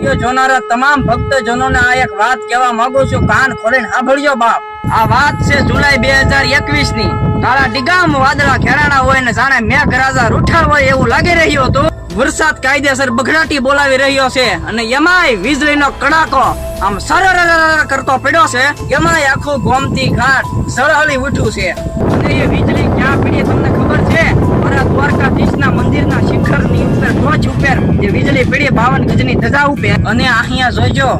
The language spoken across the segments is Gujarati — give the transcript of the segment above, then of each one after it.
જોનારા તમામ ભક્તજનોને આ એક વાત કહેવા માંગુ છું, કાન ખોલીને સાંભળજો બાપ. આ વાત છે જુલાઈ 2021 ની. કાળા ડિગામ વાદળા ઘેરાણા હોય ને જાણે મેઘરાજા રૂઠા હોય એવું લાગી રહ્યું હતું. વરસાદ કાયદેસર બગડાટી બોલાવી રહ્યો છે અને એમાંય વીજળીનો કડાકો આમ સરર કરતો પડ્યો છે. એમાંય આખું ગોમતી ઘાટ સળહળી ઉઠ્યું છે. અને એ વીજળી ક્યાં પડી તમને ખબર છે? મારા દ્વારકાધીશના મંદિરના શિખરની ઉપર ટોચ ઉપર જે વીજળી પડી 52 ગજની ધજા ઉપર. અને અહીંયા જોજો,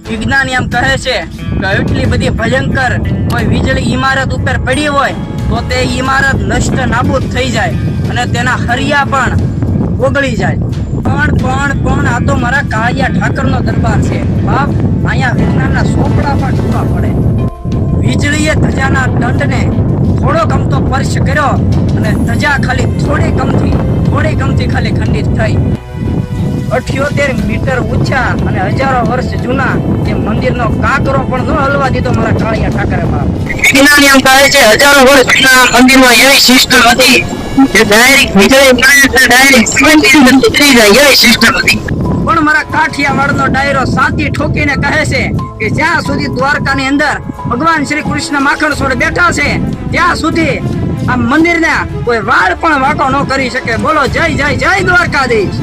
વિજ્ઞાની એમ કહે છે કે એટલી બધી ભયંકર કોઈ વીજળી ઈમારત ઉપર પડી હોય તો તે ઈમારત નષ્ટ નાબૂદ થઈ જાય અને તેના હરિયા પણ ઓગળી જાય. પણ આ તો મારા કાળિયા ઠાકરનો દરબાર છે બાપ. અહીંયા વિજ્ઞાનના સોપડા પણ જોવા પડે. વીજળીએ ધજાના દંડને થોડો ગમતો સ્પર્શ કર્યો અને ધજા ખાલી થોડી ગમથી ખાલી ખંડિત થઈ. 78 મીટર ઊંચા અને હજારો વર્ષ જૂના એ મંદિરનો કાંકરો પણ ન હલવા દીધો મારા કાળિયા ઠાકરે બાપ. વિજ્ઞાની એમ કહે છે હજારો વર્ષ જૂના મંદિરમાં એવી સિસ્ટમ હતી જે ડાયરેક્ટ વીજળી મળે એટલે ડાયરેક્ટ સિમેન્ટ થઈ જાય એવી સિસ્ટમ હતી. પણ મારા કાઠિયાવાડનો ડાયરો સાતી ઠોકીને કહે છે કે જ્યાં સુધી દ્વારકાની અંદર ભગવાન શ્રી કૃષ્ણ માખણ છોડ બેઠા છે ત્યાં સુધી આ મંદિરના કોઈ વાળ પણ વાંકો ન કરી શકે. બોલો જય જય જય દ્વારકાધીશ.